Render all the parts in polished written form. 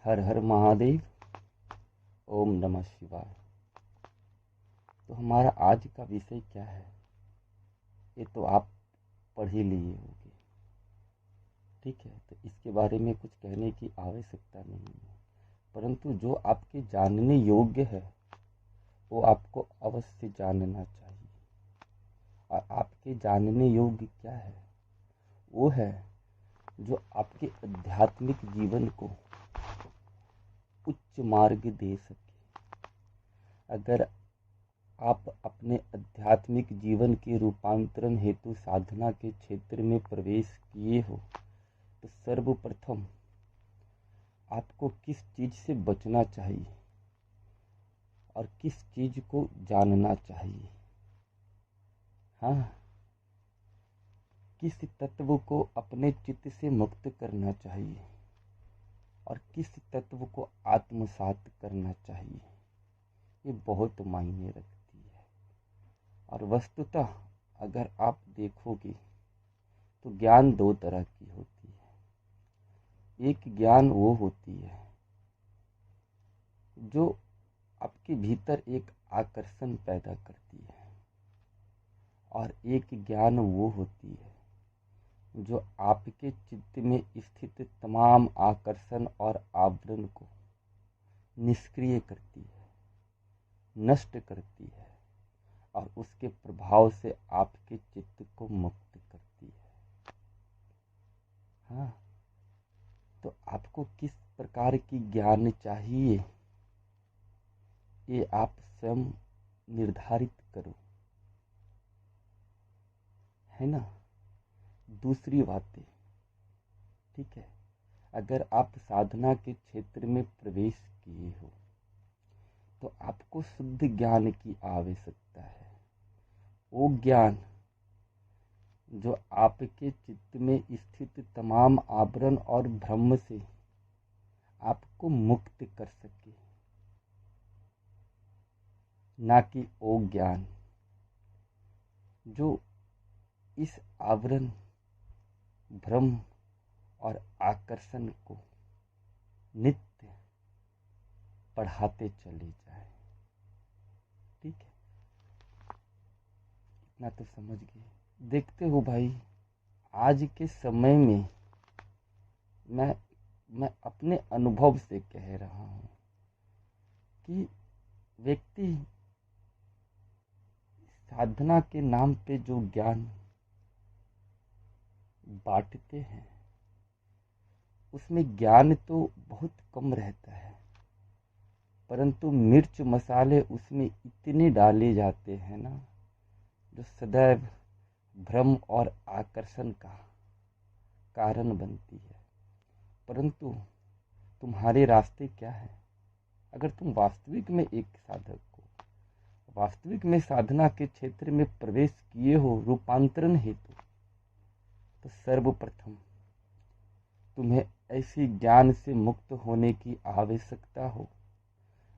हर हर महादेव। ओम नमः शिवाय। तो हमारा आज का विषय क्या है, ये तो आप पढ़ ही लिए होंगे। ठीक है, तो इसके बारे में कुछ कहने की आवश्यकता नहीं है, परंतु जो आपके जानने योग्य है वो आपको अवश्य जानना चाहिए। और आपके जानने योग्य क्या है, वो है जो आपके आध्यात्मिक जीवन को उच्च मार्ग दे सके। अगर आप अपने आध्यात्मिक जीवन के रूपांतरण हेतु साधना के क्षेत्र में प्रवेश किए हो, तो सर्वप्रथम आपको किस चीज से बचना चाहिए और किस चीज को जानना चाहिए। हाँ, किस तत्व को अपने चित्त से मुक्त करना चाहिए और किस तत्व को आत्मसात करना चाहिए, ये बहुत मायने रखती है। और वस्तुतः अगर आप देखोगे तो ज्ञान दो तरह की होती है। एक ज्ञान वो होती है जो आपके भीतर एक आकर्षण पैदा करती है, और एक ज्ञान वो होती है जो आपके चित्त में स्थित तमाम आकर्षण और आवरण को निष्क्रिय करती है, नष्ट करती है और उसके प्रभाव से आपके चित्त को मुक्त करती है। हाँ, तो आपको किस प्रकार की ज्ञान चाहिए, ये आप स्वयं निर्धारित करो, है ना। दूसरी बातें, ठीक है, अगर आप साधना के क्षेत्र में प्रवेश किए हो तो आपको शुद्ध ज्ञान की आवश्यकता है। वो ज्ञान जो आपके चित्त में स्थित तमाम आवरण और भ्रम से आपको मुक्त कर सके, ना कि वो ज्ञान जो इस आवरण, भ्रम और आकर्षण को नित्य बढ़ाते चले जाए। ठीक है, इतना तो समझ गए। देखते हो भाई, आज के समय में मैं अपने अनुभव से कह रहा हूँ कि व्यक्ति साधना के नाम पे जो ज्ञान बांटते हैं उसमें ज्ञान तो बहुत कम रहता है, परंतु मिर्च मसाले उसमें इतने डाले जाते हैं ना, जो सदैव भ्रम और आकर्षण का कारण बनती है। परंतु तुम्हारे रास्ते क्या है? अगर तुम वास्तविक में एक साधक हो, वास्तविक में साधना के क्षेत्र में प्रवेश किए हो रूपांतरण हेतु, तो सर्वप्रथम तुम्हें ऐसी ज्ञान से मुक्त होने की आवश्यकता हो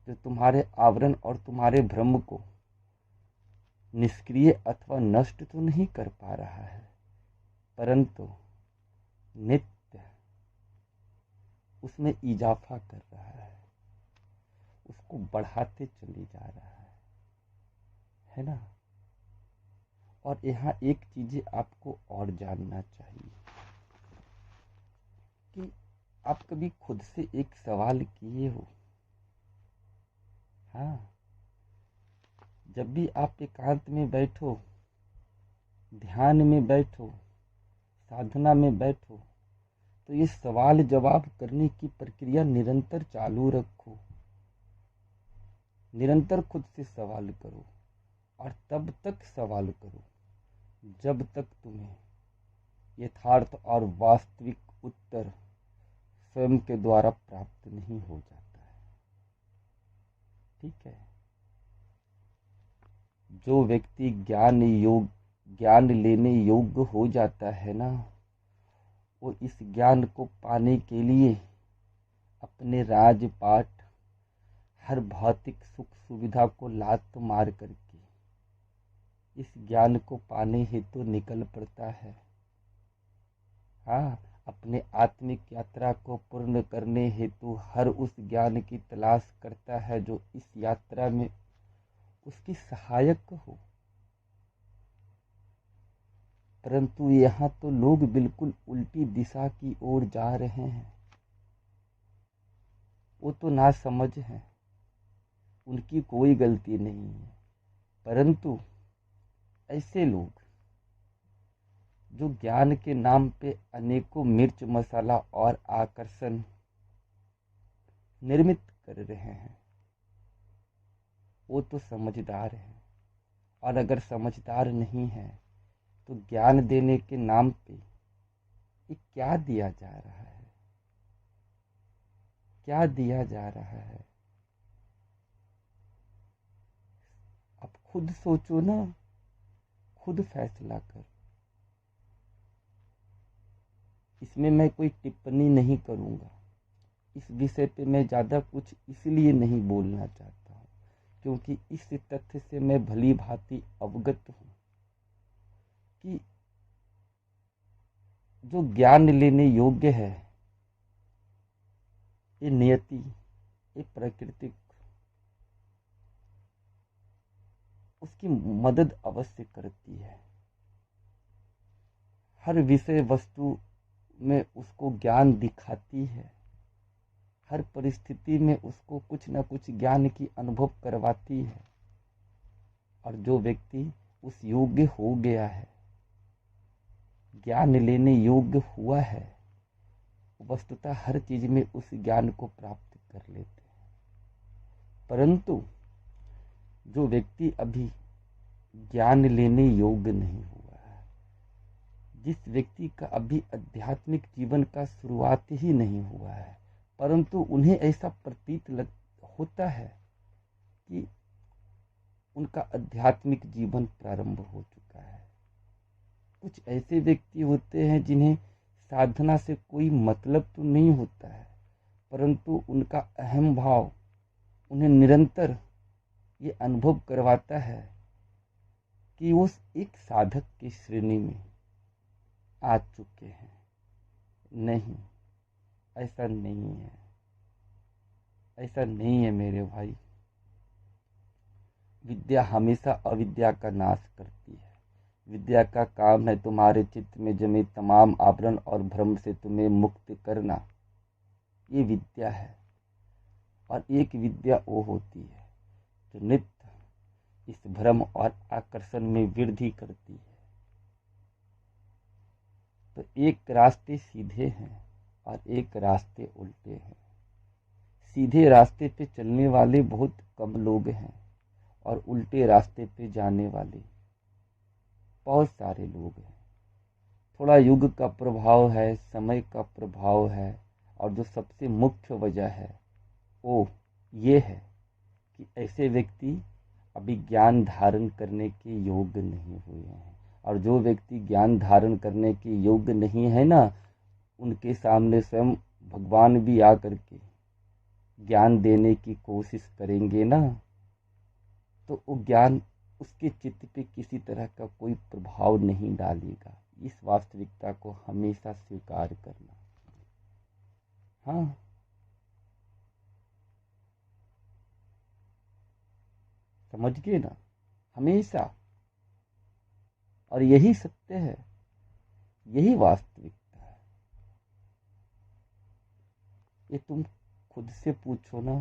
जो तुम्हारे आवरण और तुम्हारे भ्रम को निष्क्रिय अथवा नष्ट तो नहीं कर पा रहा है, परंतु नित्य उसमें इजाफा कर रहा है, उसको बढ़ाते चले जा रहा है ना। और यहाँ एक चीज आपको और जानना चाहिए कि आप कभी खुद से एक सवाल किए हो? हाँ, जब भी आप एकांत में बैठो, ध्यान में बैठो, साधना में बैठो, तो ये सवाल जवाब करने की प्रक्रिया निरंतर चालू रखो। निरंतर खुद से सवाल करो और तब तक सवाल करो जब तक तुम्हें यथार्थ और वास्तविक उत्तर स्वयं के द्वारा प्राप्त नहीं हो जाता है। ठीक है, जो व्यक्ति ज्ञान लेने योग्य हो जाता है ना, वो इस ज्ञान को पाने के लिए अपने राजपाट, हर भौतिक सुख सुविधा को लात मार करके इस ज्ञान को पाने हेतु निकल पड़ता है। हाँ, अपने आत्मिक यात्रा को पूर्ण करने हेतु हर उस ज्ञान की तलाश करता है जो इस यात्रा में उसकी सहायक हो। परंतु यहाँ तो लोग बिल्कुल उल्टी दिशा की ओर जा रहे हैं। वो तो नासमझ हैं, उनकी कोई गलती नहीं है। परंतु ऐसे लोग जो ज्ञान के नाम पे अनेकों मिर्च मसाला और आकर्षण निर्मित कर रहे हैं, वो तो समझदार है। और अगर समझदार नहीं है तो ज्ञान देने के नाम पे ये क्या दिया जा रहा है, क्या दिया जा रहा है? अब खुद सोचो ना, खुद फैसला कर। इसमें मैं कोई टिप्पणी नहीं करूंगा। इस विषय पे मैं ज़्यादा कुछ इसलिए नहीं बोलना चाहता हूँ क्योंकि इस तथ्य से मैं भली भांति अवगत हूँ कि जो ज्ञान लेने योग्य है ये नियति, ये प्राकृतिक, उसकी मदद अवश्य करती है। हर विषय वस्तु में उसको ज्ञान दिखाती है, हर परिस्थिति में उसको कुछ न कुछ ज्ञान की अनुभव करवाती है। और जो व्यक्ति उस योग्य हो गया है, ज्ञान लेने योग्य हुआ है, वस्तुतः हर चीज में उस ज्ञान को प्राप्त कर लेते हैं। परंतु जो व्यक्ति अभी ज्ञान लेने योग्य नहीं हुआ है, जिस व्यक्ति का अभी आध्यात्मिक जीवन का शुरुआत ही नहीं हुआ है, परंतु उन्हें ऐसा प्रतीत होता है कि उनका आध्यात्मिक जीवन प्रारंभ हो चुका है। कुछ ऐसे व्यक्ति होते हैं जिन्हें साधना से कोई मतलब तो नहीं होता है, परंतु उनका अहम भाव उन्हें निरंतर ये अनुभव करवाता है कि वो एक साधक की श्रेणी में आ चुके हैं। नहीं, ऐसा नहीं है, ऐसा नहीं है मेरे भाई। विद्या हमेशा अविद्या का नाश करती है। विद्या का काम है तुम्हारे चित्त में जमे तमाम आवरण और भ्रम से तुम्हें मुक्त करना। ये विद्या है। और एक विद्या वो होती है जो नित्य इस भ्रम और आकर्षण में वृद्धि करती है। तो एक रास्ते सीधे हैं और एक रास्ते उल्टे हैं। सीधे रास्ते पे चलने वाले बहुत कम लोग हैं और उल्टे रास्ते पे जाने वाले बहुत सारे लोग हैं। थोड़ा युग का प्रभाव है, समय का प्रभाव है, और जो सबसे मुख्य वजह है वो ये है कि ऐसे व्यक्ति अभी ज्ञान धारण करने के योग्य नहीं हुए हैं। और जो व्यक्ति ज्ञान धारण करने के योग्य नहीं है ना, उनके सामने स्वयं भगवान भी आकर के ज्ञान देने की कोशिश करेंगे ना, तो वो ज्ञान उसके चित्त पे किसी तरह का कोई प्रभाव नहीं डालेगा। इस वास्तविकता को हमेशा स्वीकार करना। हाँ, समझ गए ना, हमेशा। और यही सत्य है, यही वास्तविकता है। ये तुम खुद से पूछो ना,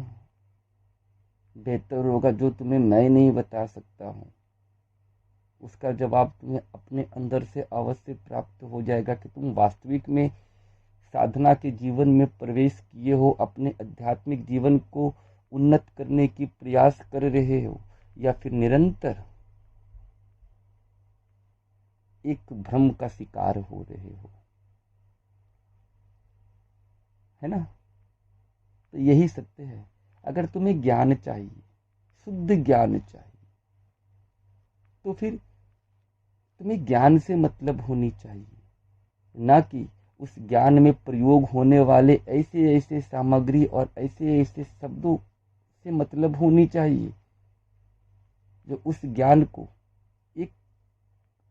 बेहतर होगा। जो तुम्हें मैं नहीं बता सकता हूँ उसका जवाब तुम्हें अपने अंदर से अवश्य प्राप्त हो जाएगा कि तुम वास्तविक में साधना के जीवन में प्रवेश किए हो, अपने आध्यात्मिक जीवन को उन्नत करने की प्रयास कर रहे हो, या फिर निरंतर एक भ्रम का शिकार हो रहे हो। है ना? तो यही सत्य है। अगर तुम्हें ज्ञान चाहिए, शुद्ध ज्ञान चाहिए, तो फिर तुम्हें ज्ञान से मतलब होनी चाहिए, ना कि उस ज्ञान में प्रयोग होने वाले ऐसे ऐसे सामग्री और ऐसे ऐसे शब्दों से मतलब होनी चाहिए जो उस ज्ञान को एक,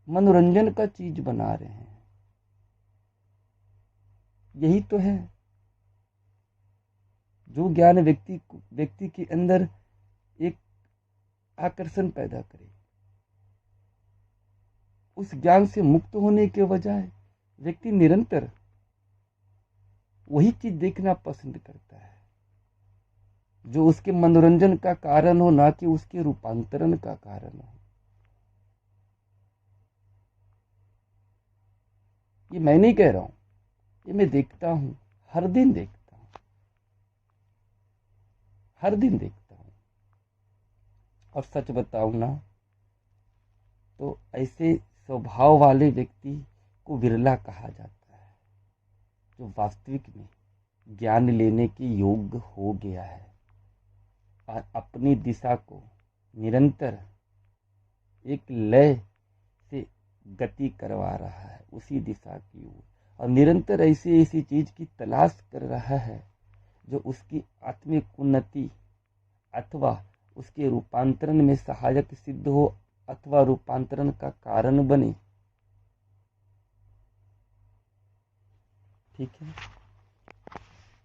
मनोरंजन का चीज बना रहे हैं। यही तो है जो ज्ञान व्यक्ति के अंदर एक आकर्षण पैदा करे। उस ज्ञान से मुक्त होने के बजाय व्यक्ति निरंतर वही चीज देखना पसंद करता है जो उसके मनोरंजन का कारण हो, ना कि उसके रूपांतरण का कारण हो। ये मैं नहीं कह रहा हूं, ये मैं देखता हूं, हर दिन देखता हूं, हर दिन देखता हूं। और सच बताऊं ना तो ऐसे स्वभाव वाले व्यक्ति को विरला कहा जाता है जो वास्तविक में ज्ञान लेने के योग्य हो गया है और अपनी दिशा को निरंतर एक लय से गति करवा रहा है उसी दिशा की ओर, और निरंतर ऐसी ऐसी चीज की तलाश कर रहा है जो उसकी आत्मिक उन्नति अथवा उसके रूपांतरण में सहायक सिद्ध हो अथवा रूपांतरण का कारण बने। ठीक है,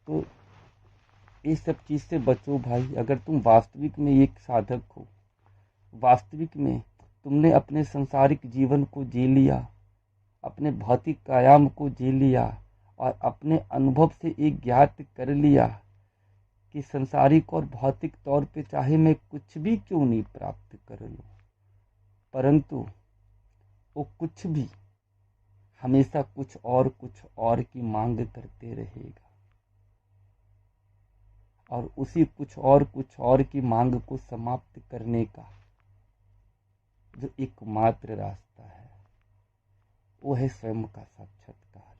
तो इस सब चीज से बचो भाई। अगर तुम वास्तविक में एक साधक हो, वास्तविक में तुमने अपने सांसारिक जीवन को जी लिया, अपने भौतिक कायाम को जी लिया और अपने अनुभव से एक ज्ञात कर लिया कि संसारिक और भौतिक तौर पे चाहे मैं कुछ भी क्यों नहीं प्राप्त कर लूं, परंतु वो कुछ भी हमेशा कुछ और की मांग करते रहेगा, और उसी कुछ और की मांग को समाप्त करने का जो एकमात्र रास्ता है वो है स्वयं का साक्षात्कार।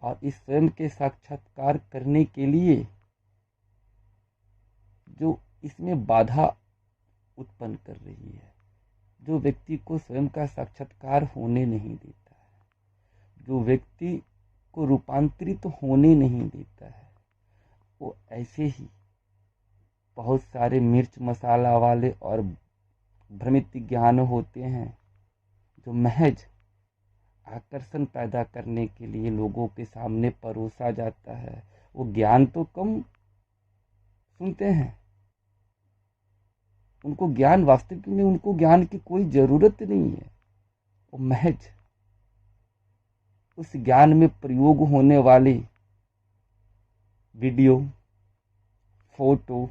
और इस स्वयं के साक्षात्कार करने के लिए जो इसमें बाधा उत्पन्न कर रही है, जो व्यक्ति को स्वयं का साक्षात्कार होने नहीं देता है, जो व्यक्ति को रूपांतरित होने नहीं देता है, वो ऐसे ही बहुत सारे मिर्च मसाला वाले और भ्रमित ज्ञान होते हैं जो महज आकर्षण पैदा करने के लिए लोगों के सामने परोसा जाता है। वो ज्ञान तो कम सुनते हैं, उनको ज्ञान वास्तविक में उनको ज्ञान की कोई जरूरत नहीं है। वो महज उस ज्ञान में प्रयोग होने वाले वीडियो, फोटो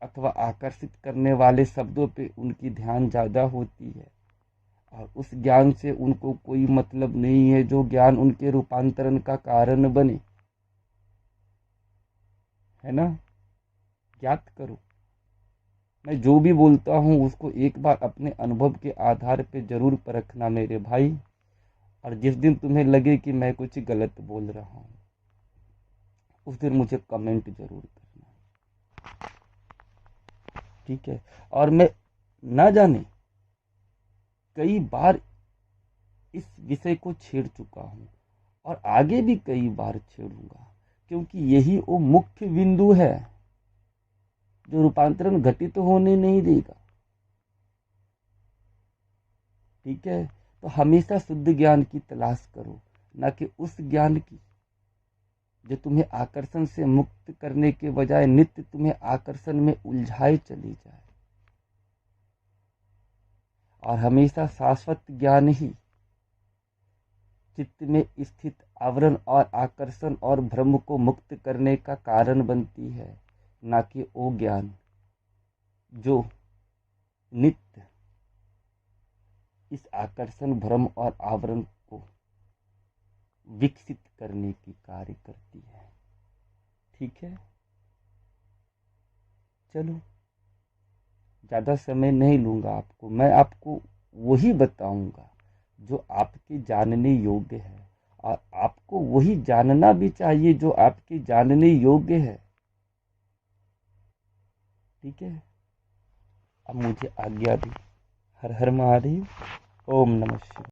अथवा आकर्षित करने वाले शब्दों पे उनकी ध्यान ज्यादा होती है, और उस ज्ञान से उनको कोई मतलब नहीं है जो ज्ञान उनके रूपांतरण का कारण बने। है ना? ज्ञात करो, मैं जो भी बोलता हूँ उसको एक बार अपने अनुभव के आधार पे जरूर परखना मेरे भाई। और जिस दिन तुम्हें लगे कि मैं कुछ गलत बोल रहा हूँ उस दिन मुझे कमेंट जरूर करना, ठीक है? और मैं ना जाने कई बार इस विषय को छेड़ चुका हूँ और आगे भी कई बार छेड़ूंगा, क्योंकि यही वो मुख्य बिंदु है जो रूपांतरण घटित होने नहीं देगा। ठीक है, तो हमेशा शुद्ध ज्ञान की तलाश करो, ना कि उस ज्ञान की जो तुम्हें आकर्षण से मुक्त करने के बजाय नित्य तुम्हें आकर्षण में उलझाए चली जाए। और हमेशा शाश्वत ज्ञान ही चित्त में स्थित आवरण और आकर्षण और भ्रम को मुक्त करने का कारण बनती है, ना कि वो ज्ञान जो नित्य इस आकर्षण, भ्रम और आवरण को विकसित करने की कार्य करती है। ठीक है, चलो ज्यादा समय नहीं लूंगा आपको, मैं आपको वही बताऊंगा जो आपके जानने योग्य है, और आपको वही जानना भी चाहिए जो आपके जानने योग्य है। ठीक है, अब मुझे आज्ञा दी। हर हर महादेव। ओम नमः शिवाय।